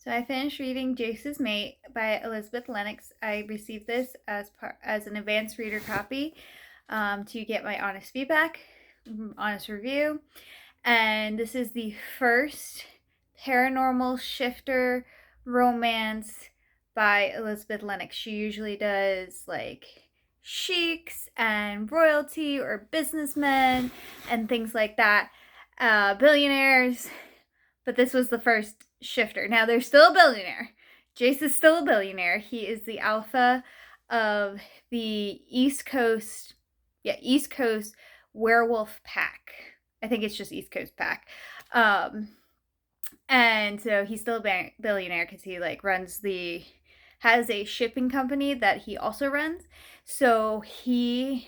So I finished reading Jace's Mate by Elizabeth Lennox. I received this as an advanced reader copy to get my honest feedback, honest review. And this is the first paranormal shifter romance by Elizabeth Lennox. She usually does like sheiks and royalty or businessmen and things like that, billionaires, but this was the first shifter. Now, there's still a billionaire. Jace is still a billionaire. He is the alpha of the East Coast werewolf pack. I think it's just East Coast pack. And so he's still a billionaire because he has a shipping company that he also runs. So he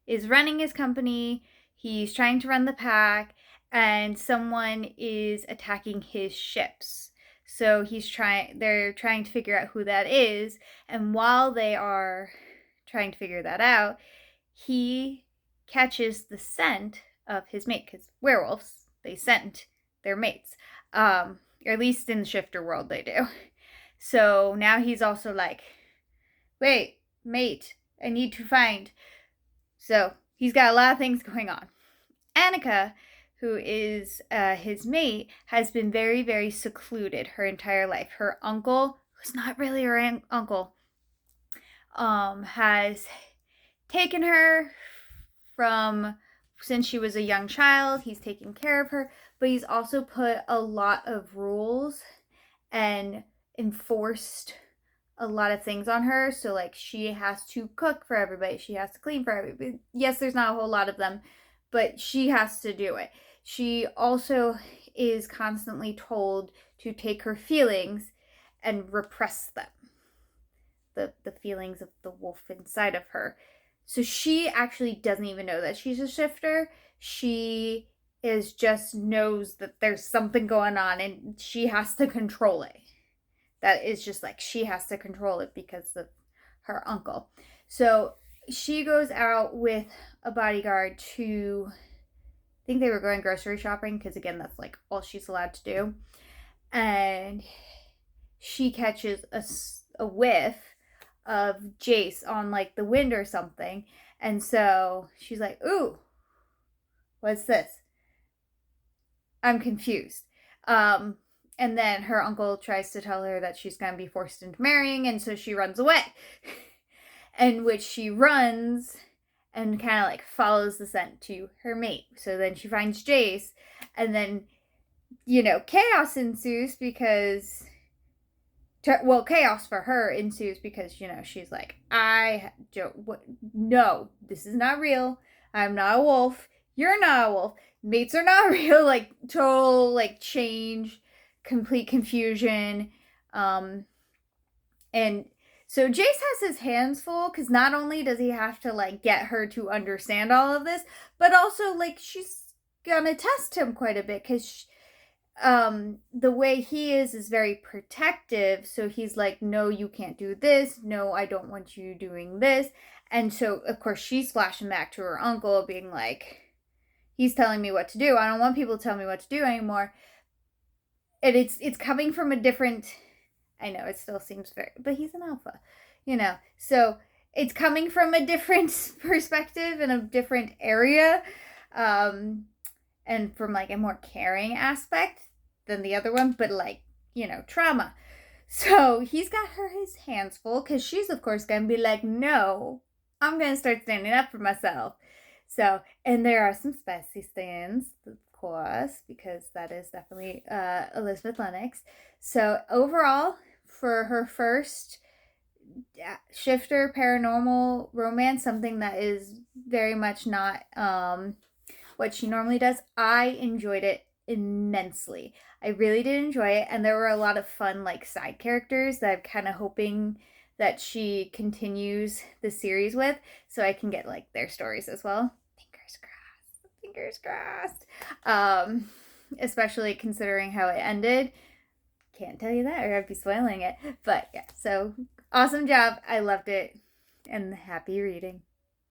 is running his company. He's trying to run the pack, and someone is attacking his ships. So they're trying to figure out who that is, and while they are trying to figure that out, he catches the scent of his mate, because werewolves, they scent their mates. Or at least in the shifter world they do. So now he's also like, wait, mate, I need to find. So he's got a lot of things going on. Anika, who is his mate, has been very, very secluded her entire life. Her uncle, who's not really her uncle, has taken her since she was a young child. He's taken care of her, but he's also put a lot of rules and enforced a lot of things on her. So like she has to cook for everybody, she has to clean for everybody. Yes, there's not a whole lot of them, but she has to do it. She also is constantly told to take her feelings and repress them, the feelings of the wolf inside of her. So she actually doesn't even know that she's a shifter. She just knows that there's something going on and she has to control it. That is just like, she has to control it because of her uncle. So she goes out with a bodyguard to, I think they were going grocery shopping, because again, that's like all she's allowed to do. And she catches a whiff of Jace on like the wind or something. And so she's like, ooh, what's this? I'm confused. And then her uncle tries to tell her that she's going to be forced into marrying, and so she runs away. In which she runs and kind of like follows the scent to her mate. So then she finds Jace, and then, chaos ensues because, chaos for her ensues because, she's like, no, this is not real. I'm not a wolf. You're not a wolf. Mates are not real. Like, total, like, change, complete confusion. And so Jace has his hands full, because not only does he have to like get her to understand all of this, but also like she's gonna test him quite a bit, because the way he is very protective. So he's like, no, you can't do this. No, I don't want you doing this. And so of course she's flashing back to her uncle, being like, he's telling me what to do. I don't want people to tell me what to do anymore. And it's coming from a different, I know it still seems but he's an alpha, so it's coming from a different perspective in a different area, and from like a more caring aspect than the other one, but like, trauma. So he's got his hands full, because she's of course gonna be like, no, I'm gonna start standing up for myself. So, and there are some spicy stands, of course, because that is definitely Elizabeth Lennox. So overall, for her first shifter paranormal romance, something that is very much not what she normally does, I enjoyed it immensely. I really did enjoy it, and there were a lot of fun like side characters that I'm kind of hoping that she continues the series with, so I can get like their stories as well. Fingers crossed. Especially considering how it ended. Can't tell you that, or I'd be spoiling it. But yeah, so awesome job. I loved it, and happy reading.